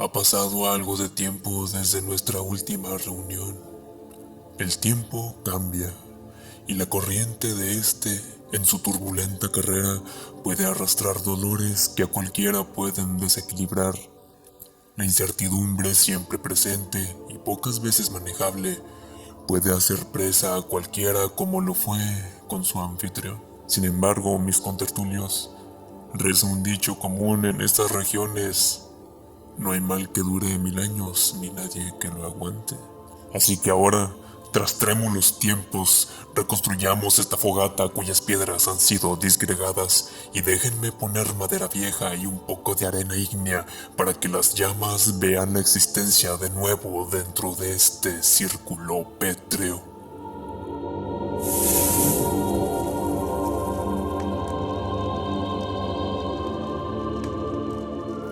Ha pasado algo de tiempo desde nuestra última reunión. El tiempo cambia y la corriente de en su turbulenta carrera, puede arrastrar dolores que a cualquiera pueden desequilibrar. La incertidumbre siempre presente y pocas veces manejable puede hacer presa a cualquiera como lo fue con su anfitrión. Sin embargo, mis contertulios, reza un dicho común en estas regiones: no hay mal que dure 1000 años, ni nadie que lo aguante. Así que ahora, tras trémulos tiempos, reconstruyamos esta fogata cuyas piedras han sido disgregadas, y déjenme poner madera vieja y un poco de arena ígnea para que las llamas vean la existencia de nuevo dentro de este círculo pétreo.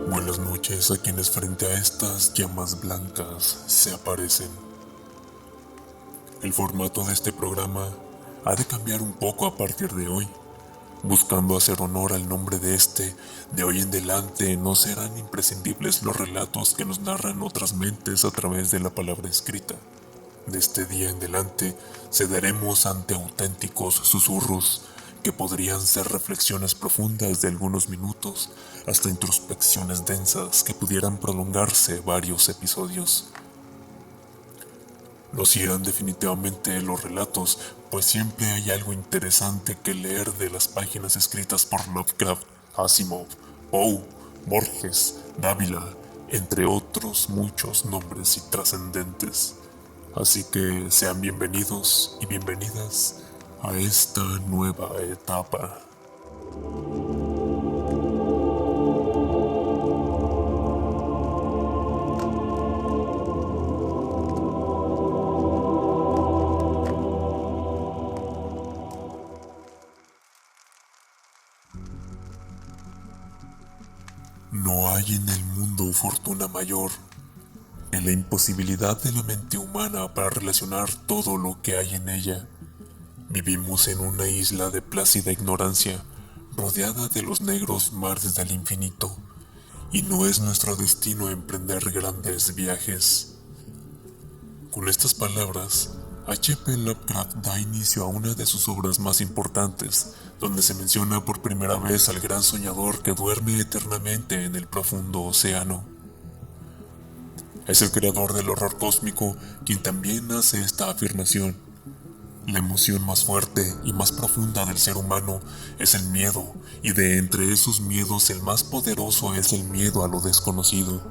Buenas noches a quienes frente a estas llamas blancas se aparecen. El formato de este programa ha de cambiar un poco a partir de hoy. Buscando hacer honor al nombre de hoy en adelante no serán imprescindibles los relatos que nos narran otras mentes a través de la palabra escrita. De este día en adelante cederemos ante auténticos susurros que podrían ser reflexiones profundas de algunos minutos hasta introspecciones densas que pudieran prolongarse varios episodios. Nos irán definitivamente los relatos, pues siempre hay algo interesante que leer de las páginas escritas por Lovecraft, Asimov, Poe, Borges, Dávila, entre otros muchos nombres y trascendentes. Así que sean bienvenidos y bienvenidas a esta nueva etapa. No hay en el mundo fortuna mayor en la imposibilidad de la mente humana para relacionar todo lo que hay en ella. Vivimos en una isla de plácida ignorancia, rodeada de los negros mares del infinito, y no es nuestro destino emprender grandes viajes. Con estas palabras, H.P. Lovecraft da inicio a una de sus obras más importantes, donde se menciona por primera vez al gran soñador que duerme eternamente en el profundo océano. Es el creador del horror cósmico quien también hace esta afirmación. La emoción más fuerte y más profunda del ser humano es el miedo, y de entre esos miedos el más poderoso es el miedo a lo desconocido.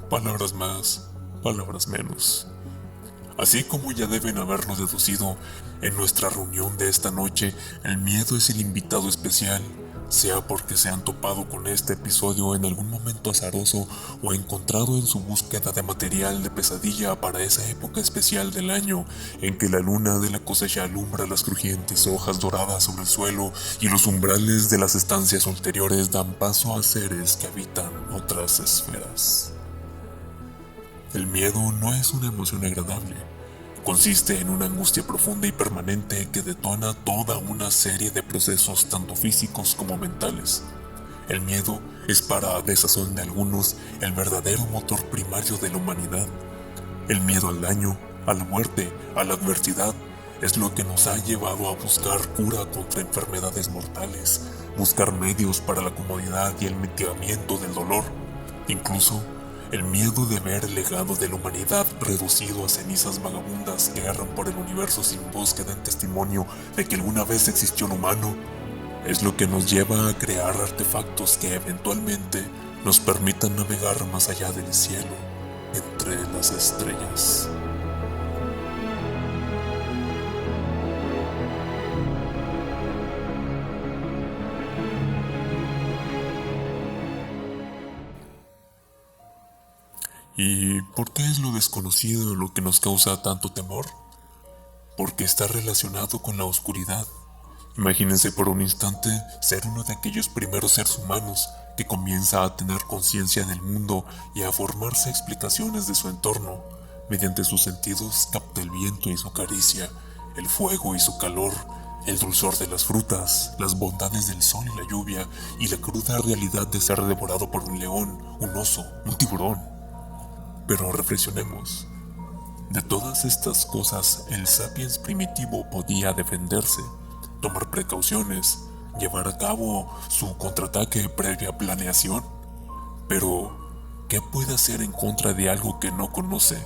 Palabras más, palabras menos. Así como ya deben haberlo deducido, en nuestra reunión de esta noche, el miedo es el invitado especial, sea porque se han topado con este episodio en algún momento azaroso o encontrado en su búsqueda de material de pesadilla para esa época especial del año en que la luna de la cosecha alumbra las crujientes hojas doradas sobre el suelo y los umbrales de las estancias ulteriores dan paso a seres que habitan otras esferas. El miedo no es una emoción agradable. Consiste en una angustia profunda y permanente que detona toda una serie de procesos tanto físicos como mentales. El miedo es para desazón de algunos el verdadero motor primario de la humanidad. El miedo al daño, a la muerte, a la adversidad, es lo que nos ha llevado a buscar cura contra enfermedades mortales, buscar medios para la comodidad y el mitigamiento del dolor, incluso el miedo de ver el legado de la humanidad reducido a cenizas vagabundas que erran por el universo sin voz que den testimonio de que alguna vez existió un humano, es lo que nos lleva a crear artefactos que eventualmente nos permitan navegar más allá del cielo, entre las estrellas. ¿Y por qué es lo desconocido lo que nos causa tanto temor? Porque está relacionado con la oscuridad. Imagínense por un instante ser uno de aquellos primeros seres humanos que comienza a tener conciencia del mundo y a formarse explicaciones de su entorno. Mediante sus sentidos capta el viento y su caricia, el fuego y su calor, el dulzor de las frutas, las bondades del sol y la lluvia, y la cruda realidad de ser devorado por un león, un oso, un tiburón. Pero reflexionemos. De todas estas cosas, el sapiens primitivo podía defenderse, tomar precauciones, llevar a cabo su contraataque previa planeación. Pero, ¿qué puede hacer en contra de algo que no conoce,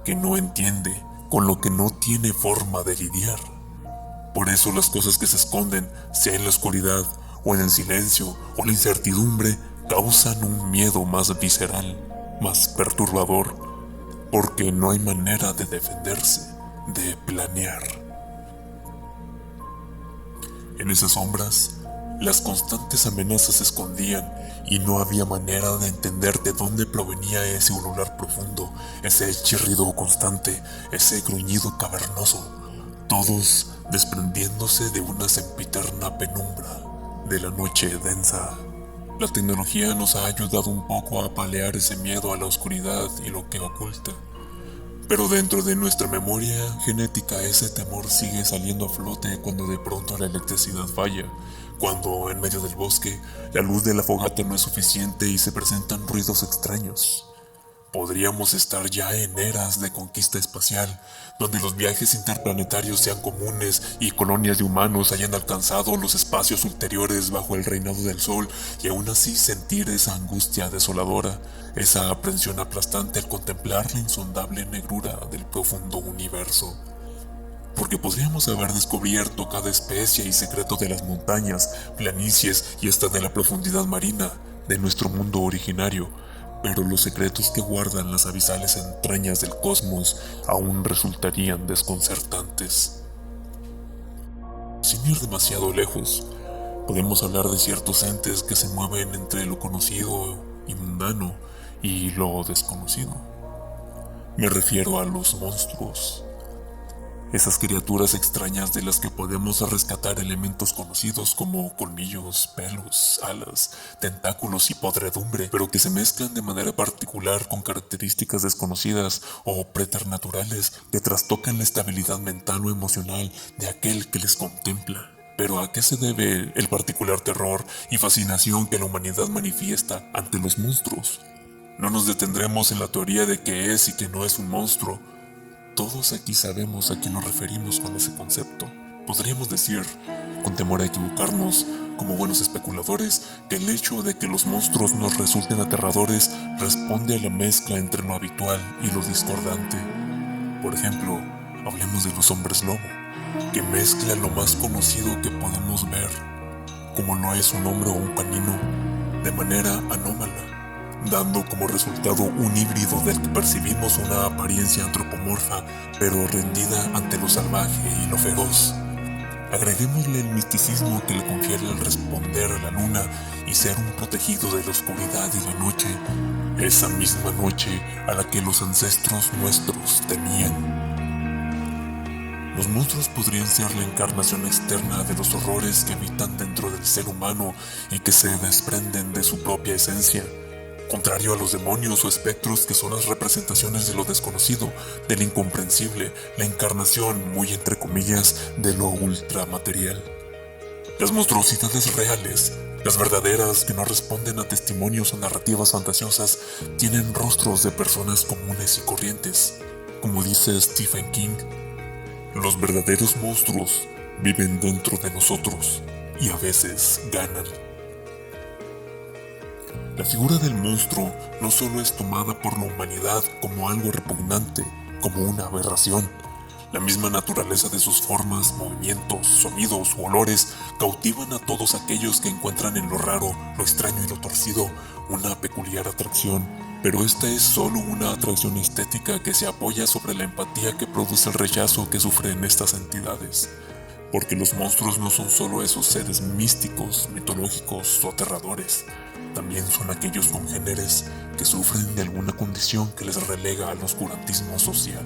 que no entiende, con lo que no tiene forma de lidiar? Por eso las cosas que se esconden, sea en la oscuridad, o en el silencio, o la incertidumbre, causan un miedo más visceral, más perturbador, porque no hay manera de defenderse, de planear. En esas sombras, las constantes amenazas se escondían y no había manera de entender de dónde provenía ese ulular profundo, ese chirrido constante, ese gruñido cavernoso, todos desprendiéndose de una sempiterna penumbra de la noche densa. La tecnología nos ha ayudado un poco a paliar ese miedo a la oscuridad y lo que oculta. Pero dentro de nuestra memoria genética ese temor sigue saliendo a flote cuando de pronto la electricidad falla, cuando en medio del bosque la luz de la fogata no es suficiente y se presentan ruidos extraños. Podríamos estar ya en eras de conquista espacial, donde los viajes interplanetarios sean comunes y colonias de humanos hayan alcanzado los espacios ulteriores bajo el reinado del sol, y aún así sentir esa angustia desoladora, esa aprensión aplastante al contemplar la insondable negrura del profundo universo. Porque podríamos haber descubierto cada especie y secreto de las montañas, planicies y hasta de la profundidad marina de nuestro mundo originario, pero los secretos que guardan las abisales entrañas del cosmos aún resultarían desconcertantes. Sin ir demasiado lejos, podemos hablar de ciertos entes que se mueven entre lo conocido y mundano y lo desconocido. Me refiero a los monstruos. Esas criaturas extrañas de las que podemos rescatar elementos conocidos como colmillos, pelos, alas, tentáculos y podredumbre, pero que se mezclan de manera particular con características desconocidas o preternaturales que trastocan la estabilidad mental o emocional de aquel que les contempla. Pero ¿a qué se debe el particular terror y fascinación que la humanidad manifiesta ante los monstruos? No nos detendremos en la teoría de qué es y qué no es un monstruo. Todos aquí sabemos a qué nos referimos con ese concepto. Podríamos decir, con temor a equivocarnos, como buenos especuladores, que el hecho de que los monstruos nos resulten aterradores responde a la mezcla entre lo habitual y lo discordante. Por ejemplo, hablemos de los hombres lobo, que mezclan lo más conocido que podemos ver, como lo es un hombre o un canino, de manera anómala, dando como resultado un híbrido del que percibimos una apariencia antropomorfa, pero rendida ante lo salvaje y lo feroz. Agreguémosle el misticismo que le confiere el responder a la luna y ser un protegido de la oscuridad y la noche, esa misma noche a la que los ancestros nuestros temían. Los monstruos podrían ser la encarnación externa de los horrores que habitan dentro del ser humano y que se desprenden de su propia esencia. Contrario a los demonios o espectros, que son las representaciones de lo desconocido, de lo incomprensible, la encarnación, muy entre comillas, de lo ultramaterial. Las monstruosidades reales, las verdaderas que no responden a testimonios o narrativas fantasiosas, tienen rostros de personas comunes y corrientes. Como dice Stephen King, los verdaderos monstruos viven dentro de nosotros y a veces ganan. La figura del monstruo no solo es tomada por la humanidad como algo repugnante, como una aberración. La misma naturaleza de sus formas, movimientos, sonidos u olores cautivan a todos aquellos que encuentran en lo raro, lo extraño y lo torcido una peculiar atracción. Pero esta es solo una atracción estética que se apoya sobre la empatía que produce el rechazo que sufren estas entidades. Porque los monstruos no son solo esos seres místicos, mitológicos o aterradores. También son aquellos congéneres que sufren de alguna condición que les relega al oscurantismo social.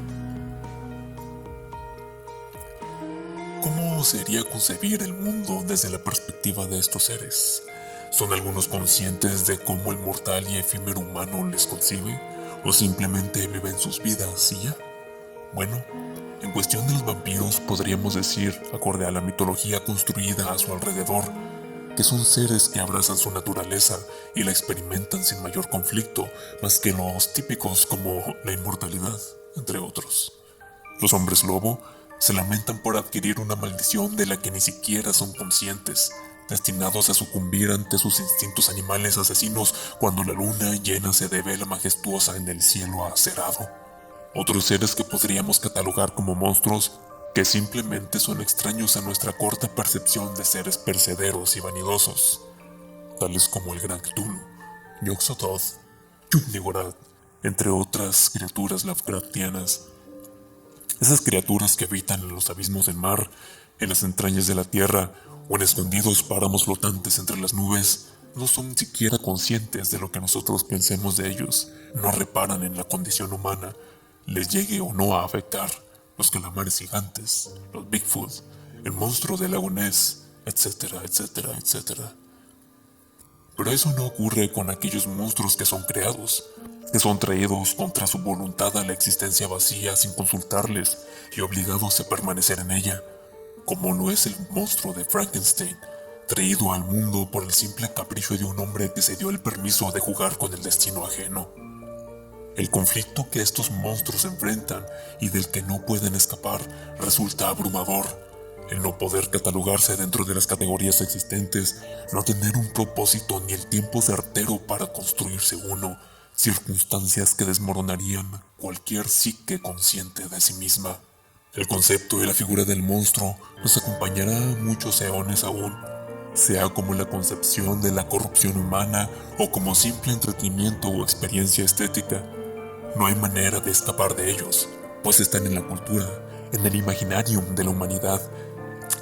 ¿Cómo sería concebir el mundo desde la perspectiva de estos seres? ¿Son algunos conscientes de cómo el mortal y efímero humano les concibe? ¿O simplemente viven sus vidas y ya? Bueno, en cuestión de los vampiros podríamos decir, acorde a la mitología construida a su alrededor, que son seres que abrazan su naturaleza y la experimentan sin mayor conflicto, más que los típicos como la inmortalidad, entre otros. Los hombres lobo se lamentan por adquirir una maldición de la que ni siquiera son conscientes, destinados a sucumbir ante sus instintos animales asesinos cuando la luna llena se devela majestuosa en el cielo acerado. Otros seres que podríamos catalogar como monstruos, que simplemente son extraños a nuestra corta percepción de seres percederos y vanidosos, tales como el Gran Cthulhu, Yog-Sothoth, Yub-Niggurath, entre otras criaturas Lovecraftianas. Esas criaturas que habitan en los abismos del mar, en las entrañas de la tierra o en escondidos páramos flotantes entre las nubes, no son siquiera conscientes de lo que nosotros pensemos de ellos, no reparan en la condición humana, les llegue o no a afectar, los calamares gigantes, los Bigfoot, el monstruo del lago Ness, etcétera, etcétera, etcétera. Pero eso no ocurre con aquellos monstruos que son creados, que son traídos contra su voluntad a la existencia vacía sin consultarles y obligados a permanecer en ella, como lo es el monstruo de Frankenstein, traído al mundo por el simple capricho de un hombre que se dio el permiso de jugar con el destino ajeno. El conflicto que estos monstruos enfrentan y del que no pueden escapar resulta abrumador. El no poder catalogarse dentro de las categorías existentes, no tener un propósito ni el tiempo certero para construirse uno, circunstancias que desmoronarían cualquier psique consciente de sí misma. El concepto y la figura del monstruo nos acompañará muchos eones aún, sea como la concepción de la corrupción humana o como simple entretenimiento o experiencia estética. No hay manera de escapar de ellos, pues están en la cultura, en el imaginarium de la humanidad,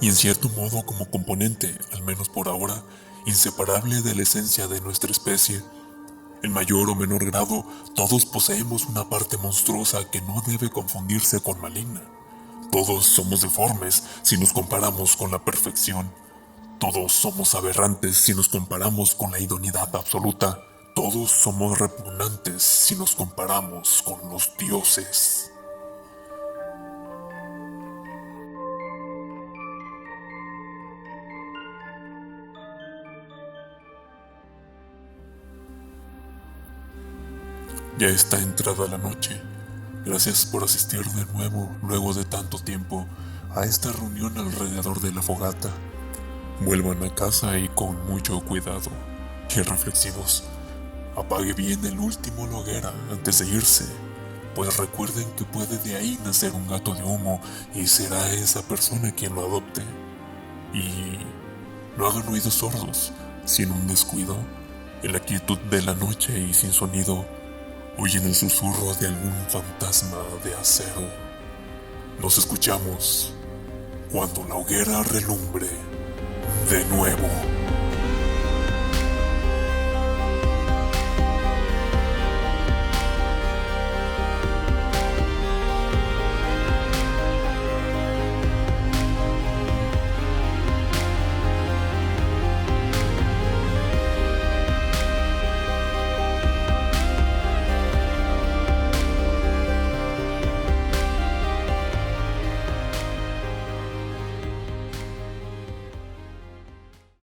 y en cierto modo como componente, al menos por ahora, inseparable de la esencia de nuestra especie. En mayor o menor grado, todos poseemos una parte monstruosa que no debe confundirse con maligna. Todos somos deformes si nos comparamos con la perfección. Todos somos aberrantes si nos comparamos con la idoneidad absoluta. Todos somos repugnantes si nos comparamos con los dioses. Ya está entrada la noche. Gracias por asistir de nuevo, luego de tanto tiempo, a esta reunión alrededor de la fogata. Vuelvan a casa y con mucho cuidado, y reflexivos. Apague bien el último la hoguera antes de irse, pues recuerden que puede de ahí nacer un gato de humo y será esa persona quien lo adopte. Y no hagan oídos sordos, sin un descuido, en la quietud de la noche y sin sonido, oyen el susurro de algún fantasma de acero. Nos escuchamos cuando la hoguera relumbre de nuevo.